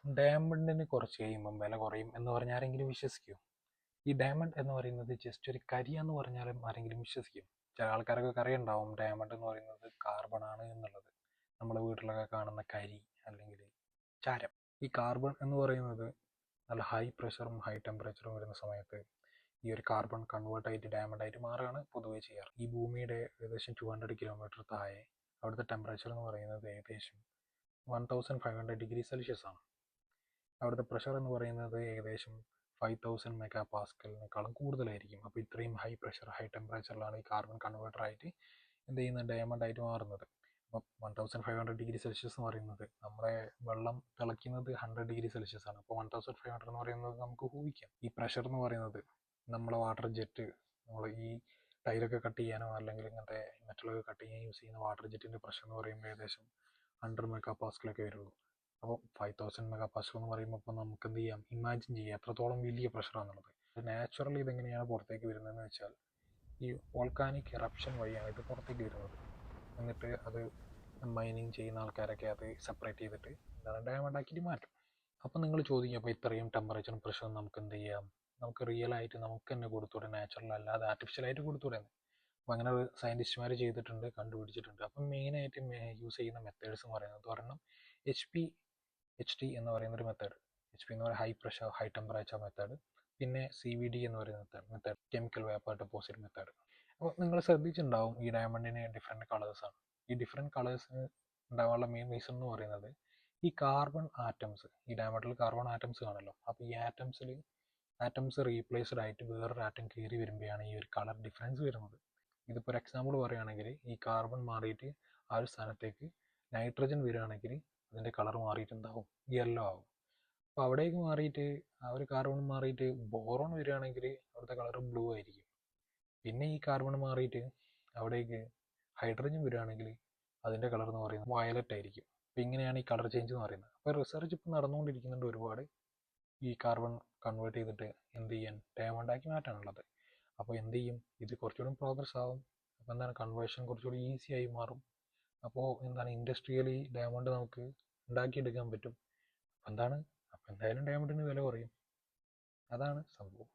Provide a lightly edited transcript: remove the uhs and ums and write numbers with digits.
ഡയമണ്ടിന് കുറച്ച് കഴിയുമ്പം വില കുറയും എന്ന് പറഞ്ഞാൽ ആരെങ്കിലും വിശ്വസിക്കുമോ? ഈ ഡയമണ്ട് എന്ന് പറയുന്നത് ജസ്റ്റ് ഒരു കരിയാന്ന് പറഞ്ഞാലും ആരെങ്കിലും വിശ്വസിക്കും? ചില ആൾക്കാരൊക്കെ അറിയുണ്ടാവും ഡയമണ്ട് എന്ന് പറയുന്നത് കാർബൺ ആണ് എന്നുള്ളത്. നമ്മുടെ വീട്ടിലൊക്കെ കാണുന്ന കരി അല്ലെങ്കിൽ ചാരം. ഈ കാർബൺ എന്ന് പറയുന്നത് നല്ല ഹൈ പ്രഷറും ഹൈ ടെമ്പറേച്ചറും വരുന്ന സമയത്ത് ഈ ഒരു കാർബൺ കൺവേർട്ട് ആയിട്ട് ഡയമണ്ട് ആയിട്ട് മാറുകയാണ് പൊതുവെ ചെയ്യാറ്. ഈ ഭൂമിയുടെ ഏകദേശം 200 കിലോമീറ്റർ താഴെ അവിടുത്തെ ടെമ്പറേച്ചർ എന്ന് പറയുന്നത് ഏകദേശം 1500 ഡിഗ്രി സെൽഷ്യസ് ആണ്. അവിടുത്തെ പ്രഷർ എന്ന് പറയുന്നത് ഏകദേശം 5000 മെഗാ പാസ്കലിനേക്കാളും കൂടുതലായിരിക്കും. അപ്പോൾ ഇത്രയും ഹൈ പ്രഷർ ഹൈ ടെമ്പറേച്ചറിലാണ് ഈ കാർബൺ കൺവേർട്ടർ ആയിട്ട് എന്ത് ചെയ്യുന്നത് ഡയമണ്ട് ആയിട്ട് മാറുന്നത്. അപ്പം 1500 ഡിഗ്രി സെൽഷ്യസ് എന്ന് പറയുന്നത് നമ്മുടെ വെള്ളം തിളയ്ക്കുന്നത് 100 ഡിഗ്രി സെൽഷ്യസ് ആണ്. അപ്പോൾ 1500 എന്ന് പറയുന്നത് നമുക്ക് ഊഹിക്കാം. ഈ പ്രഷർ എന്ന് പറയുന്നത് നമ്മളെ വാട്ടർ ജെറ്റ്, നമ്മൾ ഈ ടൈലൊക്കെ കട്ട് ചെയ്യാനോ അല്ലെങ്കിൽ ഇങ്ങനത്തെ മെറ്റലൊക്കെ കട്ട് ചെയ്യാൻ യൂസ് ചെയ്യുന്ന വാട്ടർ ജെറ്റിൻ്റെ പ്രഷർ എന്ന് പറയുമ്പോൾ ഏകദേശം 100 മെഗാ പാസ്കലൊക്കെ വരുള്ളൂ. അപ്പോൾ 5000 മെഗാ പാസ്കൽ എന്ന് പറയുമ്പോൾ ഇപ്പോൾ നമുക്ക് എന്ത് ചെയ്യാം, ഇമാജിൻ ചെയ്യാം എത്രത്തോളം വലിയ പ്രഷറാണെന്നുള്ളത്. നാച്ചുറലി ഇതെങ്ങനെയാണ് പുറത്തേക്ക് വരുന്നതെന്ന് വെച്ചാൽ ഈ വോൾക്കാനിക് എറപ്ഷൻ വഴിയാണ് ഇത് പുറത്തേക്ക് വരുന്നത്. എന്നിട്ട് അത് മൈനിങ് ചെയ്യുന്ന ആൾക്കാരൊക്കെ അത് സെപ്പറേറ്റ് ചെയ്തിട്ട് എന്താണ് ഡയമണ്ട് ആക്കിയിട്ട് മാറ്റും. അപ്പം നിങ്ങൾ ചോദിക്കും, അപ്പോൾ ഇത്രയും ടെമ്പറേച്ചറും പ്രഷറും നമുക്ക് എന്ത് ചെയ്യാം, നമുക്ക് റിയൽ ആയിട്ട് നമുക്ക് തന്നെ കൊടുത്തൂടെ, നാച്ചുറൽ അല്ലാതെ ആർട്ടിഫിഷ്യലായിട്ട് കൊടുത്തൂടെ? അപ്പോൾ അങ്ങനെ സയൻറ്റിസ്റ്റുമാർ ചെയ്തിട്ടുണ്ട്, കണ്ടുപിടിച്ചിട്ടുണ്ട്. അപ്പം മെയിനായിട്ട് യൂസ് ചെയ്യുന്ന മെത്തേഡ്സ് എന്ന് പറയുന്നത് ഒരെണ്ണം HT എന്ന് പറയുന്ന ഒരു മെത്തേഡ്. HP എന്ന് പറയുന്നത് high pressure high temperature method. പിന്നെ CVD എന്ന് പറയുന്ന method, chemical vapour deposit method. അപ്പോൾ നിങ്ങൾ ശ്രദ്ധിച്ചിട്ടുണ്ടാവും ഈ ഡയമണ്ടിന് ഡിഫറെൻറ്റ് കളേഴ്സാണ്. ഈ ഡിഫറെൻറ്റ് കളേഴ്സ് ഉണ്ടാവാനുള്ള മെയിൻ റീസൺ എന്ന് പറയുന്നത് ഈ കാർബൺ ആറ്റംസ്, ഈ ഡയമണ്ടിൽ കാർബൺ ആറ്റംസ് കാണല്ലോ. അപ്പോൾ ഈ ആറ്റംസ് റീപ്ലേസ്ഡ് ആയിട്ട് വേറൊരു ആറ്റം കയറി വരുമ്പോഴാണ് ഈ ഒരു കളർ ഡിഫറൻസ് വരുന്നത്. ഇതിപ്പോൾ ഒരു എക്സാമ്പിൾ പറയുകയാണെങ്കിൽ ഈ കാർബൺ മാറിയിട്ട് ആ ഒരു സ്ഥാനത്തേക്ക് നൈട്രജൻ വരികയാണെങ്കിൽ അതിൻ്റെ കളർ മാറിയിട്ടുണ്ടാവും, യെല്ലോ ആവും. അപ്പോൾ അവിടേക്ക് മാറിയിട്ട് ആ ഒരു കാർബൺ മാറിയിട്ട് ബോറോൺ വരികയാണെങ്കിൽ അവിടുത്തെ കളർ ബ്ലൂ ആയിരിക്കും. പിന്നെ ഈ കാർബൺ മാറിയിട്ട് അവിടേക്ക് ഹൈഡ്രജൻ വരികയാണെങ്കിൽ അതിൻ്റെ കളർ എന്ന് പറയുന്നത് വയലറ്റ് ആയിരിക്കും. അപ്പോൾ ഇങ്ങനെയാണ് ഈ കളർ ചേഞ്ച് എന്ന് പറയുന്നത്. അപ്പോൾ റിസർച്ച് ഇപ്പോൾ നടന്നുകൊണ്ടിരിക്കുന്നുണ്ട് ഒരുപാട്, ഈ കാർബൺ കൺവേർട്ട് ചെയ്തിട്ട് എന്ത് ചെയ്യാൻ ഡയമണ്ട് ആക്കി മാറ്റാനുള്ളത്. അപ്പോൾ എന്ത് ചെയ്യും, ഇത് കുറച്ചുകൂടി പ്രോഗ്രസ് ആവും. അപ്പോൾ എന്താണ് കൺവേർഷൻ കുറച്ചുകൂടി ഈസി ആയി മാറും. അപ്പോൾ എന്താണ് ഇൻഡസ്ട്രിയലി ഡയമണ്ട് നമുക്ക് ഉണ്ടാക്കിയെടുക്കാൻ പറ്റും. അപ്പോൾ എന്തായാലും ഡയമണ്ടിന് വില കുറയും. അതാണ് സംഭവം.